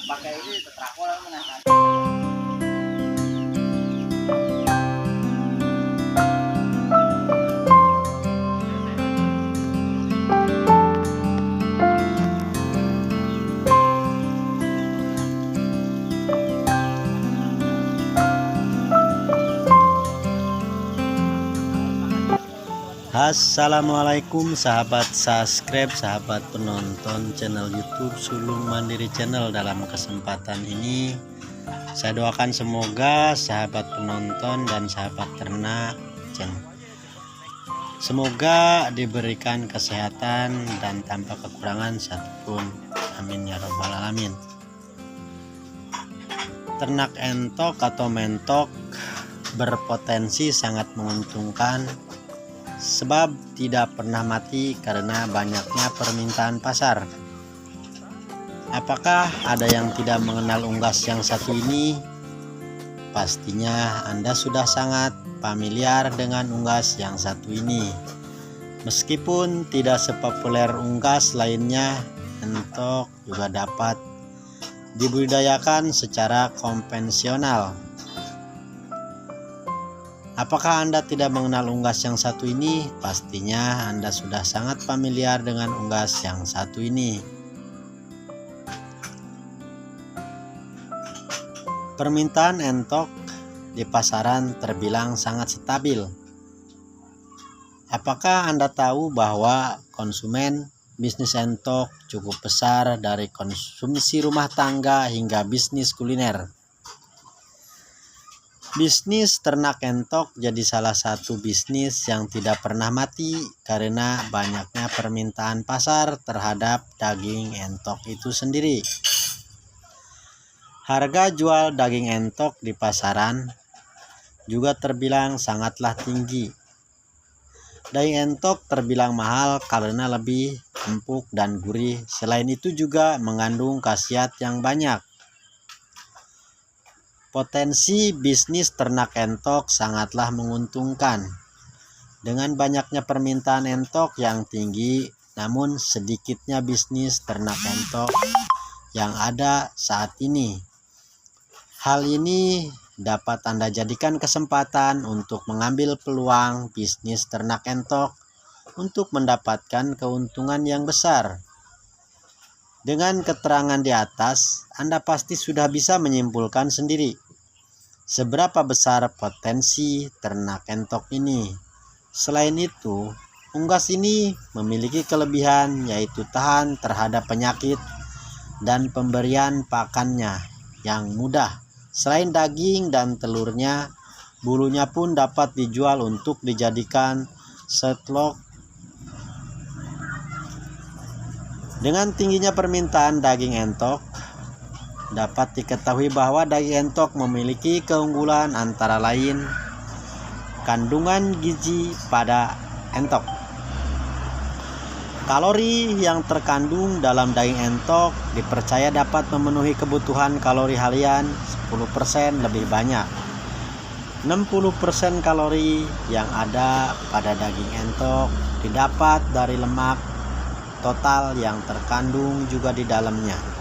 pakai ini tetrakol mana. Assalamualaikum sahabat subscribe, sahabat penonton channel YouTube Sulung Mandiri Channel. Dalam kesempatan ini saya doakan semoga sahabat penonton dan sahabat ternak semoga diberikan kesehatan dan tanpa kekurangan satupun. Amin ya robbal alamin. Ternak entok atau mentok berpotensi sangat menguntungkan sebab tidak pernah mati karena banyaknya permintaan pasar. Apakah ada yang tidak mengenal unggas yang satu ini? Pastinya Anda sudah sangat familiar dengan unggas yang satu ini. Meskipun tidak sepopuler unggas lainnya, entok juga dapat dibudidayakan secara konvensional. Apakah Anda tidak mengenal unggas yang satu ini? Pastinya Anda sudah sangat familiar dengan unggas yang satu ini. Permintaan entok di pasaran terbilang sangat stabil. Apakah Anda tahu bahwa konsumen bisnis entok cukup besar, dari konsumsi rumah tangga hingga bisnis kuliner? Bisnis ternak entok jadi salah satu bisnis yang tidak pernah mati karena banyaknya permintaan pasar terhadap daging entok itu sendiri. Harga jual daging entok di pasaran juga terbilang sangatlah tinggi. Daging entok terbilang mahal karena lebih empuk dan gurih. Selain itu juga mengandung khasiat yang banyak. Potensi bisnis ternak entok sangatlah menguntungkan. Dengan banyaknya permintaan entok yang tinggi, namun sedikitnya bisnis ternak entok yang ada saat ini. Hal ini dapat Anda jadikan kesempatan untuk mengambil peluang bisnis ternak entok untuk mendapatkan keuntungan yang besar. Dengan keterangan di atas, Anda pasti sudah bisa menyimpulkan sendiri seberapa besar potensi ternak entok ini. Selain itu, unggas ini memiliki kelebihan yaitu tahan terhadap penyakit dan pemberian pakannya yang mudah. Selain daging dan telurnya, bulunya pun dapat dijual untuk dijadikan setlog. Dengan tingginya permintaan daging entok, dapat diketahui bahwa daging entok memiliki keunggulan antara lain kandungan gizi pada entok. Kalori yang terkandung dalam daging entok dipercaya dapat memenuhi kebutuhan kalori harian 10% lebih banyak. 60% kalori yang ada pada daging entok didapat dari lemak total yang terkandung juga di dalamnya.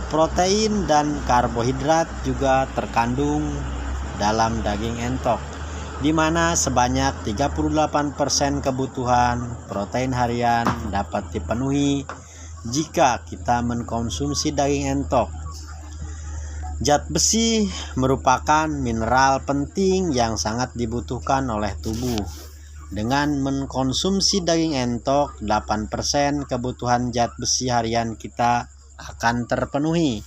Protein dan karbohidrat juga terkandung dalam daging entok, di mana sebanyak 38% kebutuhan protein harian dapat dipenuhi jika kita mengkonsumsi daging entok. Zat besi merupakan mineral penting yang sangat dibutuhkan oleh tubuh. Dengan mengkonsumsi daging entok, 8% kebutuhan zat besi harian kita akan terpenuhi.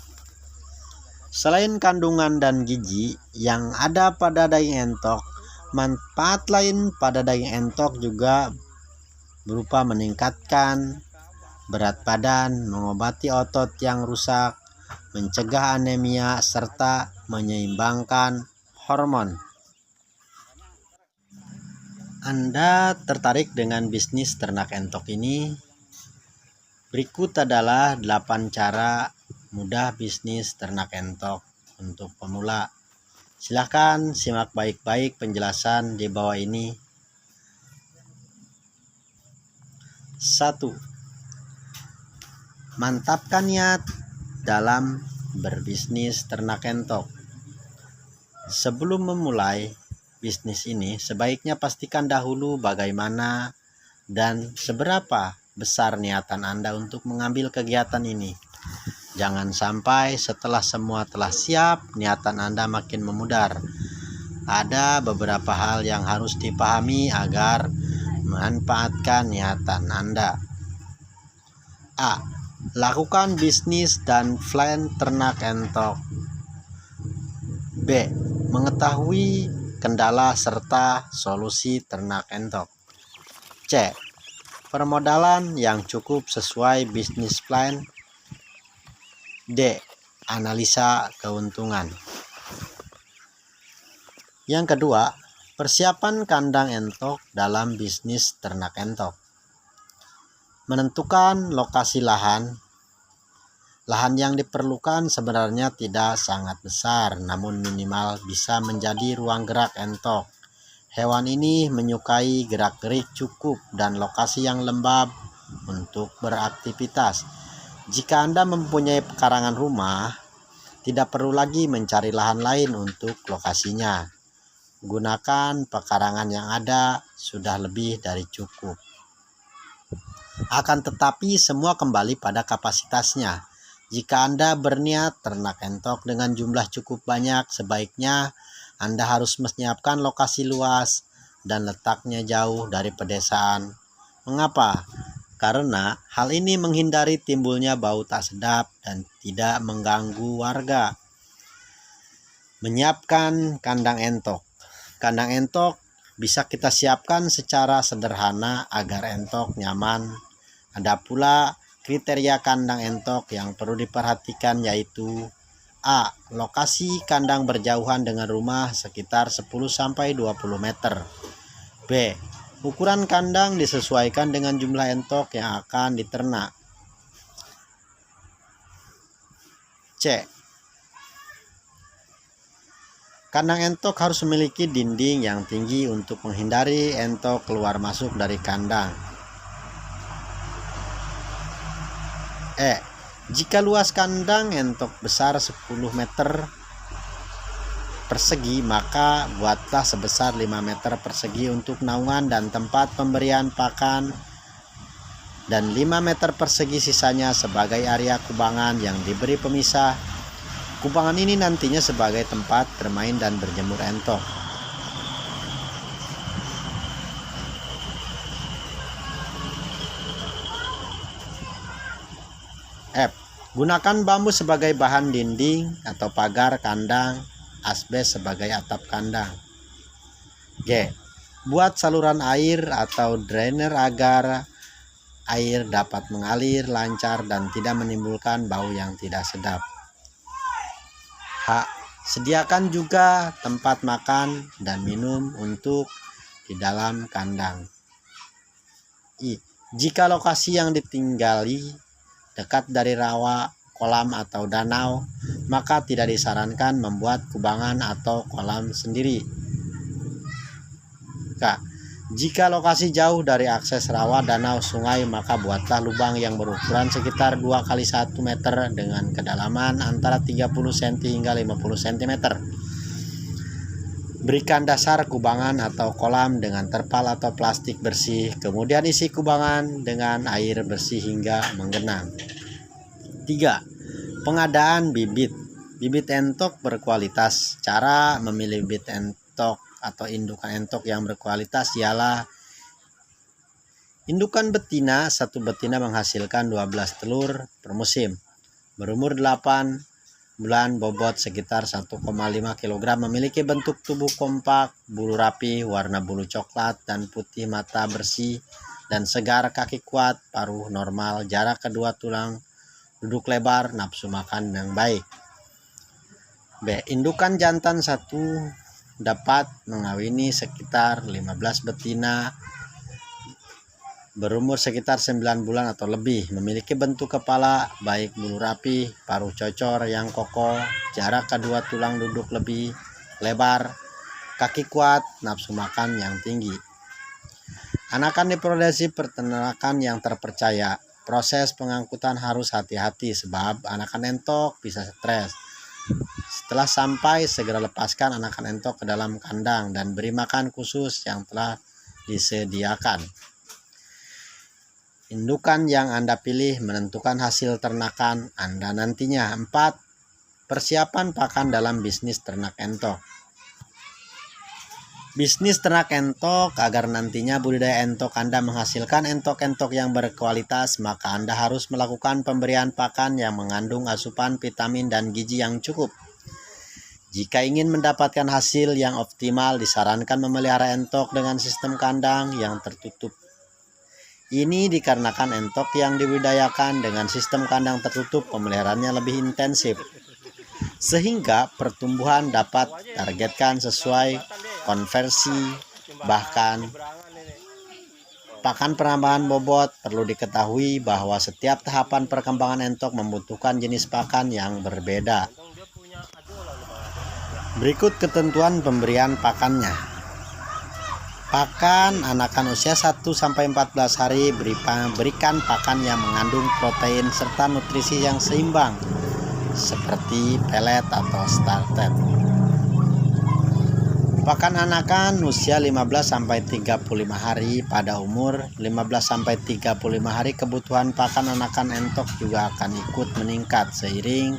Selain kandungan dan gizi yang ada pada daging entok, manfaat lain pada daging entok juga berupa meningkatkan berat badan, mengobati otot yang rusak, mencegah anemia, serta menyeimbangkan hormon. Anda tertarik dengan bisnis ternak entok ini? Berikut adalah 8 cara mudah bisnis ternak entok untuk pemula. Silahkan simak baik-baik penjelasan di bawah ini. 1. Mantapkan niat dalam berbisnis ternak entok. Sebelum memulai bisnis ini, sebaiknya pastikan dahulu bagaimana dan seberapa besar niatan Anda untuk mengambil kegiatan ini. Jangan sampai setelah semua telah siap, niatan Anda makin memudar. Ada beberapa hal yang harus dipahami agar memanfaatkan niatan Anda. A. Lakukan bisnis dan plan ternak entok. B. Mengetahui kendala serta solusi ternak entok. C. Permodalan yang cukup sesuai bisnis plan. D. Analisa keuntungan. Yang kedua, persiapan kandang entok dalam bisnis ternak entok. Menentukan lokasi lahan. Lahan yang diperlukan sebenarnya tidak sangat besar, namun minimal bisa menjadi ruang gerak entok. Hewan ini menyukai gerak-gerik cukup dan lokasi yang lembab untuk beraktivitas. Jika Anda mempunyai pekarangan rumah, tidak perlu lagi mencari lahan lain untuk lokasinya. Gunakan pekarangan yang ada, sudah lebih dari cukup. Akan tetapi semua kembali pada kapasitasnya. Jika Anda berniat ternak entok dengan jumlah cukup banyak, sebaiknya Anda harus menyiapkan lokasi luas dan letaknya jauh dari pedesaan. Mengapa? Karena hal ini menghindari timbulnya bau tak sedap dan tidak mengganggu warga. Menyiapkan kandang entok. Kandang entok bisa kita siapkan secara sederhana agar entok nyaman. Ada pula kriteria kandang entok yang perlu diperhatikan, yaitu A. Lokasi kandang berjauhan dengan rumah sekitar 10-20 meter. B. Ukuran kandang disesuaikan dengan jumlah entok yang akan diternak. C. Kandang entok harus memiliki dinding yang tinggi untuk menghindari entok keluar masuk dari kandang. E. Jika luas kandang entok besar 10 meter persegi, maka buatlah sebesar 5 meter persegi untuk naungan dan tempat pemberian pakan, dan 5 meter persegi sisanya sebagai area kubangan yang diberi pemisah. Kubangan ini nantinya sebagai tempat bermain dan berjemur entok. F. Gunakan bambu sebagai bahan dinding atau pagar kandang, asbes sebagai atap kandang. G. Buat saluran air atau drainer agar air dapat mengalir lancar dan tidak menimbulkan bau yang tidak sedap. H. Sediakan juga tempat makan dan minum untuk di dalam kandang. I. Jika lokasi yang ditinggali dekat dari rawa, kolam atau danau, maka tidak disarankan membuat kubangan atau kolam sendiri. K. Jika lokasi jauh dari akses rawa, danau, sungai, maka buatlah lubang yang berukuran sekitar 2x1 meter dengan kedalaman antara 30 cm hingga 50 cm. Berikan dasar kubangan atau kolam dengan terpal atau plastik bersih, kemudian isi kubangan dengan air bersih hingga menggenang. 3. Pengadaan bibit. Bibit entok berkualitas. Cara memilih bibit entok atau indukan entok yang berkualitas ialah: indukan betina, satu betina menghasilkan 12 telur per musim, berumur 8 bulan, bobot sekitar 1,5 kg, memiliki bentuk tubuh kompak, bulu rapi, warna bulu coklat dan putih, mata bersih dan segar, kaki kuat, paruh normal, jarak kedua tulang, duduk lebar, nafsu makan yang baik. B. Indukan jantan satu dapat mengawini sekitar 15 betina, berumur sekitar 9 bulan atau lebih, memiliki bentuk kepala baik, bulu rapi, paruh cocor yang kokoh, jarak kedua tulang duduk lebih lebar, kaki kuat, nafsu makan yang tinggi. Anakan di produksi peternakan yang terpercaya. Proses pengangkutan harus hati-hati sebab anakan entok bisa stres. Setelah sampai, segera lepaskan anakan entok ke dalam kandang dan beri makan khusus yang telah disediakan. Indukan yang Anda pilih menentukan hasil ternakan Anda nantinya. 4. Persiapan pakan dalam bisnis ternak entok. Bisnis ternak entok, agar nantinya budidaya entok Anda menghasilkan entok-entok yang berkualitas, maka Anda harus melakukan pemberian pakan yang mengandung asupan vitamin dan gizi yang cukup. Jika ingin mendapatkan hasil yang optimal, disarankan memelihara entok dengan sistem kandang yang tertutup. Ini dikarenakan entok yang dibudidayakan dengan sistem kandang tertutup pemeliharaannya lebih intensif, sehingga pertumbuhan dapat targetkan sesuai konversi. Bahkan pakan penambahan bobot, perlu diketahui bahwa setiap tahapan perkembangan entok membutuhkan jenis pakan yang berbeda. Berikut ketentuan pemberian pakannya. Pakan anakan usia 1-14 hari, berikan pakan yang mengandung protein serta nutrisi yang seimbang seperti pelet atau starter. Pakan anakan usia 15-35 hari. Pada umur 15-35 hari, kebutuhan pakan anakan entok juga akan ikut meningkat seiring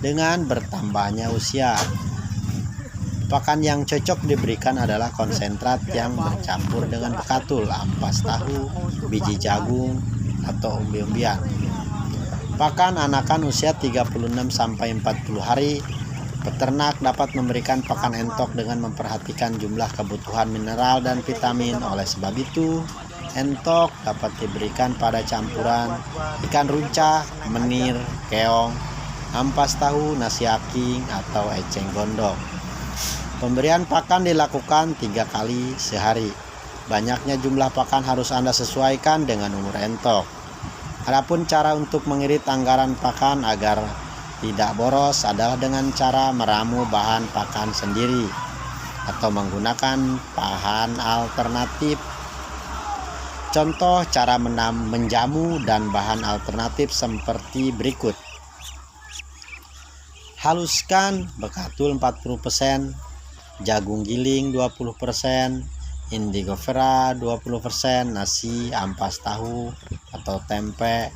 dengan bertambahnya usia. Pakan yang cocok diberikan adalah konsentrat yang bercampur dengan bekatul, ampas tahu, biji jagung, atau umbi-umbian. Pakan anakan usia 36-40 hari. Peternak dapat memberikan pakan entok dengan memperhatikan jumlah kebutuhan mineral dan vitamin. Oleh sebab itu, entok dapat diberikan pada campuran ikan runcah, menir, keong, ampas tahu, nasi aking, atau eceng gondok. Pemberian pakan dilakukan 3 kali sehari. Banyaknya jumlah pakan harus Anda sesuaikan dengan umur entok. Adapun cara untuk mengirit anggaran pakan agar tidak boros adalah dengan cara meramu bahan pakan sendiri atau menggunakan bahan alternatif. Contoh cara menjamu dan bahan alternatif seperti berikut. Haluskan bekatul 40%, jagung giling 20%, indigo vera 20%, nasi, ampas tahu atau tempe,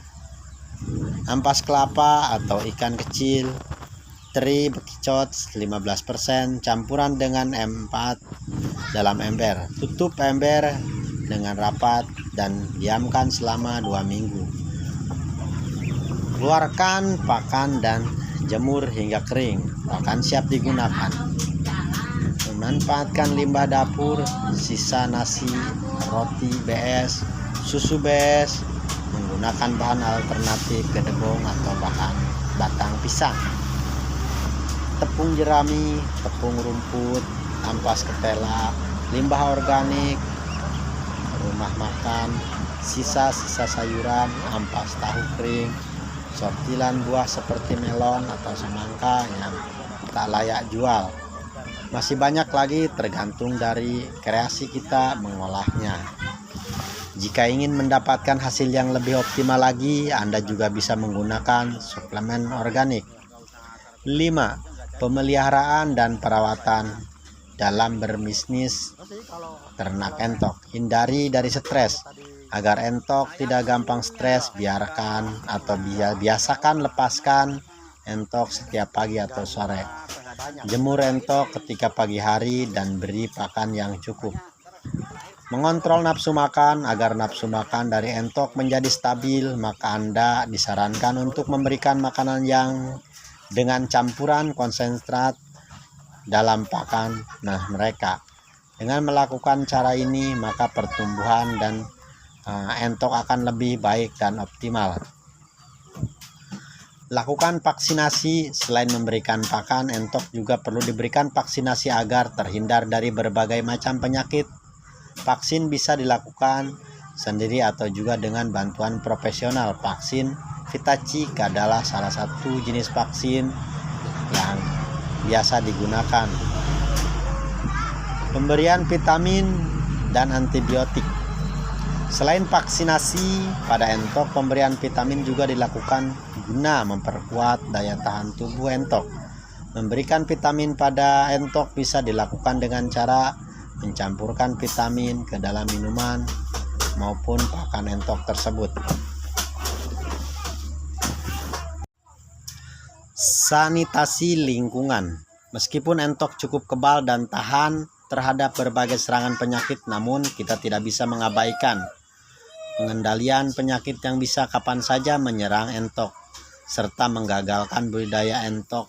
ampas kelapa atau ikan kecil, teri bekicot 15%, campuran dengan M4 dalam ember. Tutup ember dengan rapat dan diamkan selama 2 minggu. Keluarkan pakan dan jemur hingga kering. Pakan siap digunakan. Memanfaatkan limbah dapur, sisa nasi, roti BS, susu BS, menggunakan bahan alternatif gedebong atau bahan batang pisang, tepung jerami, tepung rumput, ampas ketela, limbah organik, rumah makan, sisa-sisa sayuran, ampas tahu kering, sortiran buah seperti melon atau semangka yang tak layak jual. Masih banyak lagi, tergantung dari kreasi kita mengolahnya. Jika ingin mendapatkan hasil yang lebih optimal lagi, Anda juga bisa menggunakan suplemen organik. 5. Pemeliharaan dan perawatan dalam berbisnis ternak entok. Hindari dari stres. Agar entok tidak gampang stres, biasakan lepaskan entok setiap pagi atau sore. Jemur entok ketika pagi hari dan beri pakan yang cukup. Mengontrol nafsu makan. Agar nafsu makan dari entok menjadi stabil, maka Anda disarankan untuk memberikan makanan yang dengan campuran konsentrat dalam pakan mereka. Dengan melakukan cara ini, maka pertumbuhan dan entok akan lebih baik dan optimal. Lakukan vaksinasi. Selain memberikan pakan, entok juga perlu diberikan vaksinasi agar terhindar dari berbagai macam penyakit. Vaksin bisa dilakukan sendiri atau juga dengan bantuan profesional. Vaksin Vitacik adalah salah satu jenis vaksin yang biasa digunakan. Pemberian vitamin dan antibiotik. Selain vaksinasi pada entok, pemberian vitamin juga dilakukan guna memperkuat daya tahan tubuh entok. Memberikan vitamin pada entok bisa dilakukan dengan cara mencampurkan vitamin ke dalam minuman maupun pakan entok tersebut. Sanitasi lingkungan. Meskipun entok cukup kebal dan tahan terhadap berbagai serangan penyakit, namun kita tidak bisa mengabaikan pengendalian penyakit yang bisa kapan saja menyerang entok, serta menggagalkan budidaya entok.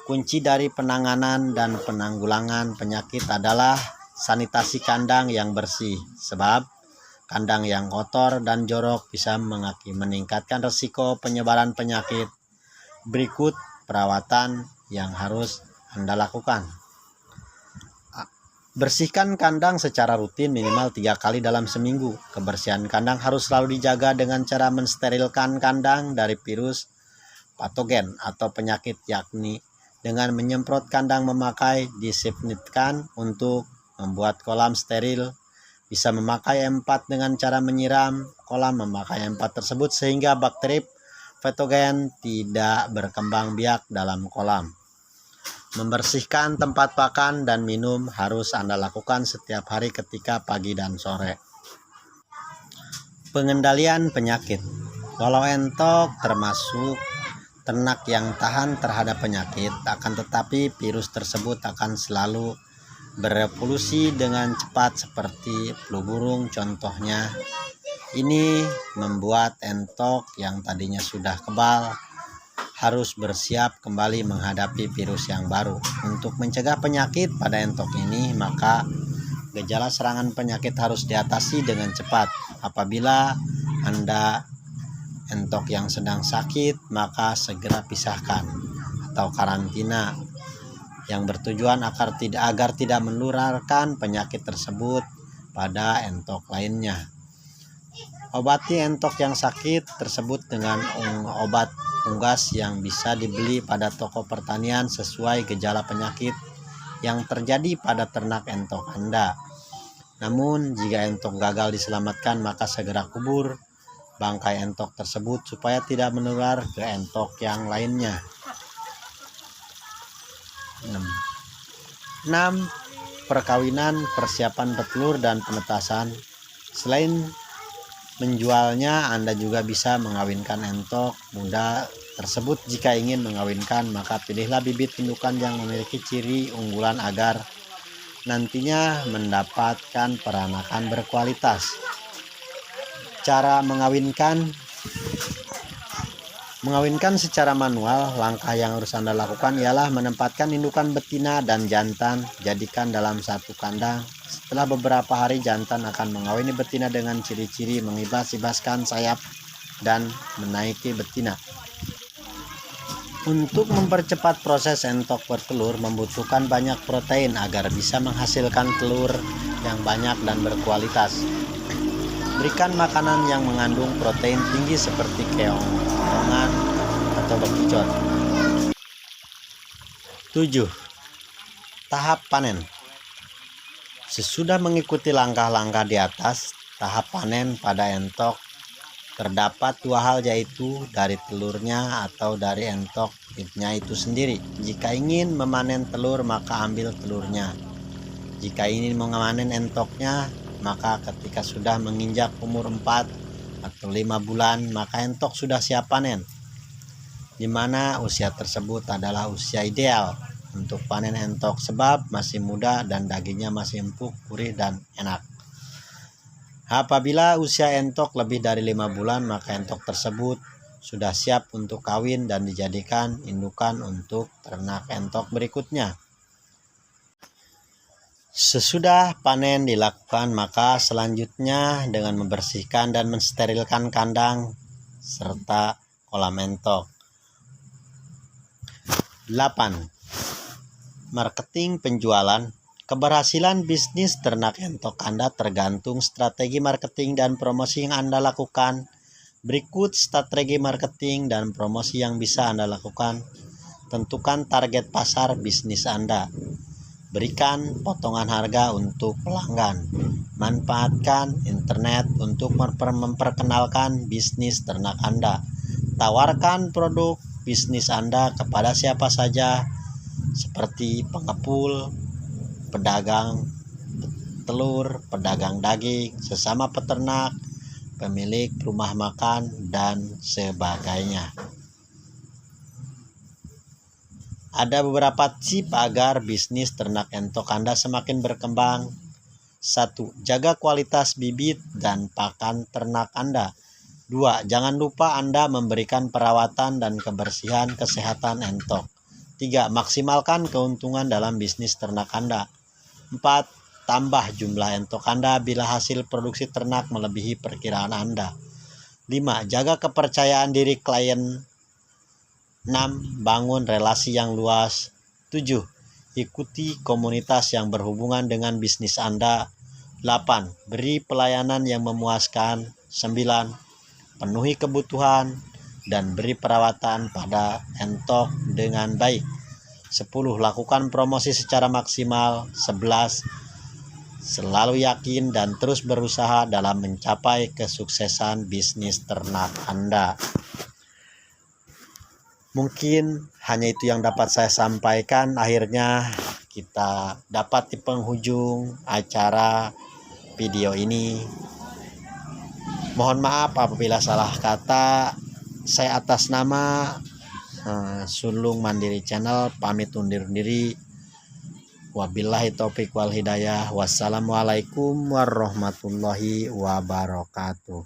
Kunci dari penanganan dan penanggulangan penyakit adalah sanitasi kandang yang bersih, sebab kandang yang kotor dan jorok bisa meningkatkan risiko penyebaran penyakit. Berikut perawatan yang harus Anda lakukan. Bersihkan kandang secara rutin minimal 3 kali dalam seminggu. Kebersihan kandang harus selalu dijaga dengan cara mensterilkan kandang dari virus, patogen, atau penyakit, yakni dengan menyemprot kandang memakai disinfektan. Untuk membuat kolam steril, bisa memakai M4 dengan cara menyiram kolam memakai M4 tersebut sehingga bakteri patogen tidak berkembang biak dalam kolam. Membersihkan tempat pakan dan minum harus Anda lakukan setiap hari ketika pagi dan sore. Pengendalian penyakit. Walau entok termasuk ternak yang tahan terhadap penyakit, akan tetapi virus tersebut akan selalu berevolusi dengan cepat seperti flu burung contohnya. Ini membuat entok yang tadinya sudah kebal harus bersiap kembali menghadapi virus yang baru. Untuk mencegah penyakit pada entok ini, maka gejala serangan penyakit harus diatasi dengan cepat. Apabila Anda entok yang sedang sakit, maka segera pisahkan atau karantina yang bertujuan agar tidak menularkan penyakit tersebut pada entok lainnya. Obati entok yang sakit tersebut dengan obat unggas yang bisa dibeli pada toko pertanian sesuai gejala penyakit yang terjadi pada ternak entok Anda. Namun jika entok gagal diselamatkan, maka segera kubur bangkai entok tersebut supaya tidak menular ke entok yang lainnya. 6. Perkawinan, persiapan bertelur dan penetasan. Selain menjualnya, Anda juga bisa mengawinkan entok muda tersebut. Jika ingin mengawinkan, maka pilihlah bibit indukan yang memiliki ciri unggulan agar nantinya mendapatkan peranakan berkualitas. Cara mengawinkan secara manual. Langkah yang harus Anda lakukan ialah menempatkan indukan betina dan jantan jadikan dalam satu kandang. Setelah beberapa hari, jantan akan mengawini betina dengan ciri-ciri mengibas-ibaskan sayap dan menaiki betina. Untuk mempercepat proses entok bertelur membutuhkan banyak protein agar bisa menghasilkan telur yang banyak dan berkualitas. Berikan makanan yang mengandung protein tinggi seperti keong-keongan atau bekicot. 7. Tahap panen. Sesudah mengikuti langkah-langkah di atas, tahap panen pada entok terdapat 2 hal, yaitu dari telurnya atau dari entoknya itu sendiri. Jika ingin memanen telur, maka ambil telurnya. Jika ingin memanen entoknya, maka ketika sudah menginjak umur 4 atau 5 bulan, maka entok sudah siap panen, di mana usia tersebut adalah usia ideal untuk panen entok sebab masih muda dan dagingnya masih empuk, gurih, dan enak. Apabila usia entok lebih dari 5 bulan, maka entok tersebut sudah siap untuk kawin dan dijadikan indukan untuk ternak entok berikutnya. Sesudah panen dilakukan, maka selanjutnya dengan membersihkan dan mensterilkan kandang serta kolam entok. 8. Marketing penjualan. Keberhasilan bisnis ternak entok Anda tergantung strategi marketing dan promosi yang Anda lakukan. Berikut strategi marketing dan promosi yang bisa Anda lakukan. Tentukan target pasar bisnis Anda. Berikan potongan harga untuk pelanggan. Manfaatkan internet untuk memperkenalkan bisnis ternak Anda. Tawarkan produk bisnis Anda kepada siapa saja, seperti pengepul, pedagang telur, pedagang daging, sesama peternak, pemilik rumah makan, dan sebagainya. Ada beberapa tips agar bisnis ternak entok Anda semakin berkembang. 1. Jaga kualitas bibit dan pakan ternak Anda. 2. Jangan lupa Anda memberikan perawatan dan kebersihan kesehatan entok. 3. Maksimalkan keuntungan dalam bisnis ternak Anda. 4. Tambah jumlah entok Anda bila hasil produksi ternak melebihi perkiraan Anda. 5. Jaga kepercayaan diri klien. 6. Bangun relasi yang luas. 7. Ikuti komunitas yang berhubungan dengan bisnis Anda. 8. Beri pelayanan yang memuaskan. 9. Penuhi kebutuhan dan beri perawatan pada entok dengan baik. 10. Lakukan promosi secara maksimal. 11. Selalu yakin dan terus berusaha dalam mencapai kesuksesan bisnis ternak Anda. Mungkin hanya itu yang dapat saya sampaikan. Akhirnya kita dapat di penghujung acara video ini. Mohon maaf apabila salah kata. Saya atas nama Sulung Mandiri Channel pamit undur diri. Wabillahi taufiq wal hidayah. Wassalamualaikum warahmatullahi wabarakatuh.